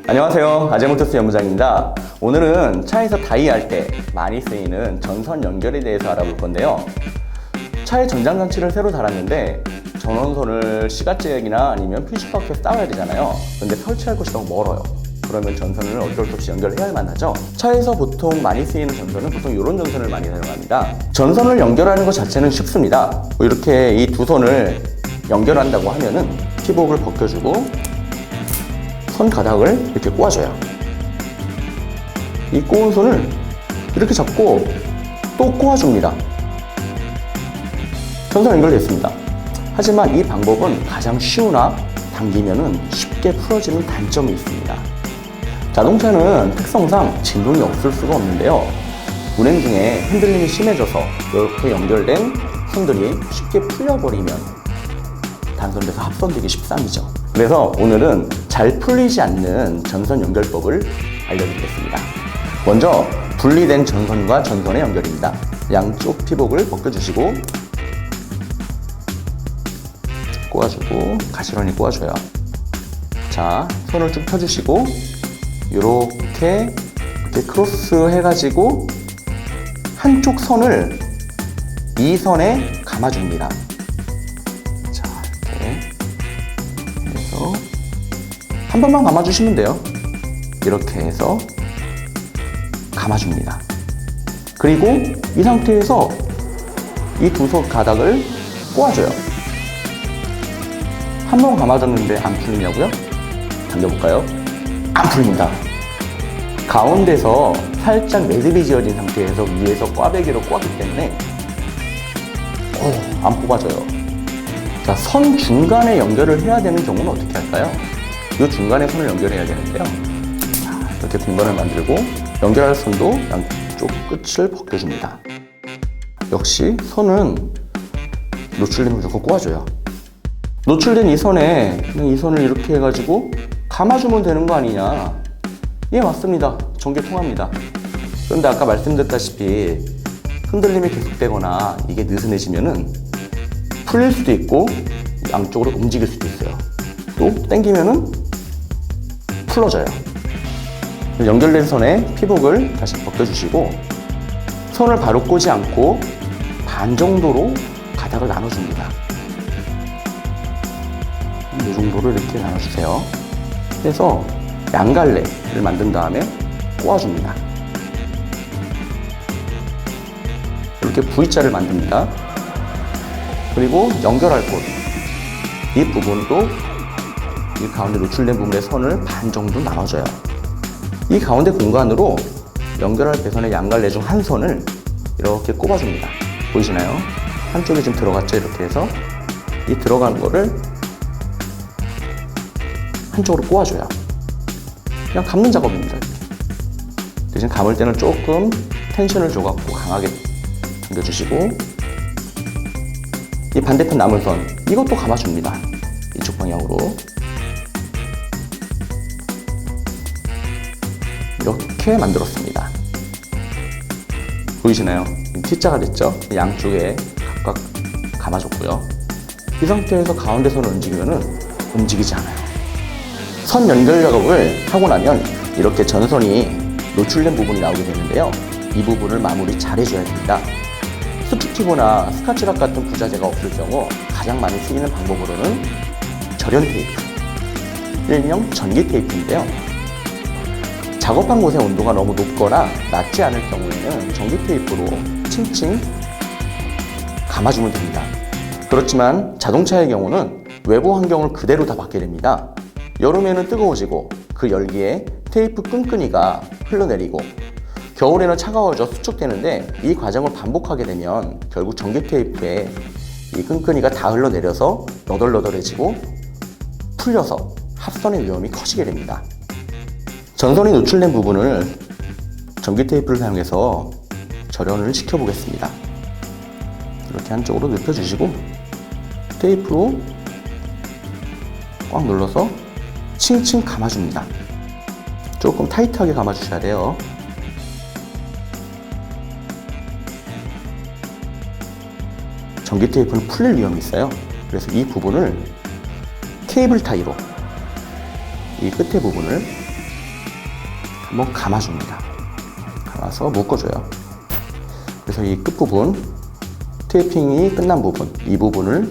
안녕하세요, 아재모터스 연무장입니다. 오늘은 차에서 다이할 때 많이 쓰이는 전선 연결에 대해서 알아볼 건데요. 차에 전장장치를 새로 달았는데 전원선을 시가잭이나 아니면 퓨즈박스에 쌓아야 되잖아요. 근데 설치할 곳이 너무 멀어요. 그러면 전선을 어쩔 수 없이 연결해야 만하죠. 차에서 보통 많이 쓰이는 전선은 보통 이런 전선을 많이 사용합니다. 전선을 연결하는 것 자체는 쉽습니다. 이렇게 이 두 선을 연결한다고 하면은 피복을 벗겨주고 선 가닥을 이렇게 꼬아줘요. 이 꼬은 선을 이렇게 잡고 또 꼬아줍니다. 전선 연결됐습니다. 하지만 이 방법은 가장 쉬우나 당기면은 쉽게 풀어지는 단점이 있습니다. 자동차는 특성상 진동이 없을 수가 없는데요. 운행 중에 흔들림이 심해져서 이렇게 연결된 선들이 쉽게 풀려버리면 단선돼서 합선되기 십상이죠. 그래서 오늘은 잘 풀리지 않는 전선 연결법을 알려드리겠습니다. 먼저 분리된 전선과 전선의 연결입니다. 양쪽 피복을 벗겨주시고 꼬아주고 가시런히 꼬아줘요. 자, 손을 쭉 펴주시고 이렇게 크로스 해가지고 한쪽 선을 이 선에 감아줍니다. 자, 이렇게 해서 한 번만 감아주시면 돼요. 이렇게 해서 감아줍니다. 그리고 이 상태에서 이 두 선 가닥을 꼬아줘요. 한 번 감아줬는데 안 풀리냐고요? 당겨볼까요? 안 풀립니다. 가운데서 살짝 매듭이 지어진 상태에서 위에서 꽈배기로 꽈기 때문에 안 뽑아져요. 자, 선 중간에 연결을 해야 되는 경우는 어떻게 할까요? 이 중간에 선을 연결해야 되는데요. 자, 이렇게 공간을 만들고 연결할 선도 양쪽 끝을 벗겨줍니다. 역시 선은 노출되면 무조건 꼬아줘요. 노출된 이 선에 그냥 이 선을 이렇게 해가지고 감아주면 되는 거 아니냐? 예, 맞습니다. 전개 통합니다. 그런데 아까 말씀드렸다시피 흔들림이 계속되거나 이게 느슨해지면은 풀릴 수도 있고 양쪽으로 움직일 수도 있어요. 또 당기면은 풀어져요. 연결된 선에 피복을 다시 벗겨주시고 선을 바로 꼬지 않고 반 정도로 가닥을 나눠줍니다. 이 정도로 이렇게 나눠주세요. 그래서 양갈래를 만든 다음에 꼬아줍니다. 이렇게 V자를 만듭니다. 그리고 연결할 곳, 이 부분도 이 가운데 노출된 부분의 선을 반 정도 나눠줘요. 이 가운데 공간으로 연결할 배선의 양갈래 중 한 선을 이렇게 꼽아줍니다. 보이시나요? 한쪽에 지금 들어갔죠? 이렇게 해서 이 들어간 거를 한쪽으로 꼬아줘요. 그냥 감는 작업입니다. 이렇게. 대신 감을 때는 조금 텐션을 줘갖고 강하게 당겨주시고 이 반대편 남은 선 이것도 감아줍니다. 이쪽 방향으로 이렇게 만들었습니다. 보이시나요? T자가 됐죠? 양쪽에 각각 감아줬고요. 이 상태에서 가운데 선을 움직이면은 움직이지 않아요. 선 연결 작업을 하고 나면 이렇게 전선이 노출된 부분이 나오게 되는데요. 이 부분을 마무리 잘 해줘야 됩니다. 수축티브나 스카치락 같은 부자재가 없을 경우 가장 많이 쓰이는 방법으로는 절연 테이프, 일명 전기 테이프인데요. 작업한 곳의 온도가 너무 높거나 낮지 않을 경우에는 전기 테이프로 칭칭 감아주면 됩니다. 그렇지만 자동차의 경우는 외부 환경을 그대로 다 받게 됩니다. 여름에는 뜨거워지고 그 열기에 테이프 끈끈이가 흘러내리고 겨울에는 차가워져 수축되는데 이 과정을 반복하게 되면 결국 전기 테이프에 이 끈끈이가 다 흘러내려서 너덜너덜해지고 풀려서 합선의 위험이 커지게 됩니다. 전선이 노출된 부분을 전기 테이프를 사용해서 절연을 시켜보겠습니다. 이렇게 한쪽으로 눕혀주시고 테이프로 꽉 눌러서 칭칭 감아줍니다. 조금 타이트하게 감아주셔야 돼요. 전기 테이프는 풀릴 위험이 있어요. 그래서 이 부분을 케이블 타이로 이 끝에 부분을 한번 감아줍니다. 감아서 묶어줘요. 그래서 이 끝부분, 테이핑이 끝난 부분, 이 부분을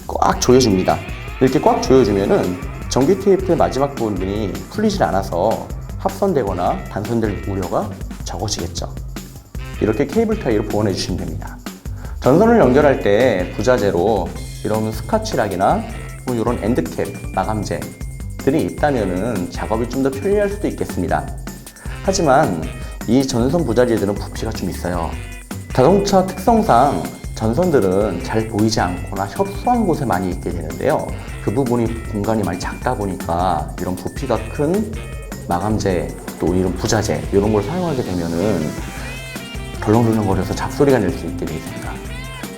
꽉 조여줍니다. 이렇게 꽉 조여주면은 전기 테이프의 마지막 부분이 풀리질 않아서 합선되거나 단선될 우려가 적어지겠죠. 이렇게 케이블 타이로 보완해 주시면 됩니다. 전선을 연결할 때 부자재로 이런 스카치락이나 뭐 이런 엔드캡, 마감재들이 있다면은 작업이 좀 더 편리할 수도 있겠습니다. 하지만 이 전선 부자재들은 부피가 좀 있어요. 자동차 특성상 전선들은 잘 보이지 않거나 협소한 곳에 많이 있게 되는데요. 그 부분이 공간이 많이 작다 보니까 이런 부피가 큰 마감재 또 이런 부자재 이런 걸 사용하게 되면은 덜렁덜렁거려서 잡소리가 날 수 있게 되어 있습니다.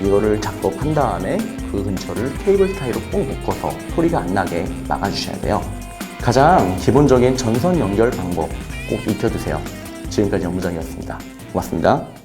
이거를 작업한 다음에 그 근처를 케이블 타이로 꼭 묶어서 소리가 안 나게 막아주셔야 돼요. 가장 기본적인 전선 연결 방법 꼭 익혀두세요. 지금까지 연무장이었습니다. 고맙습니다.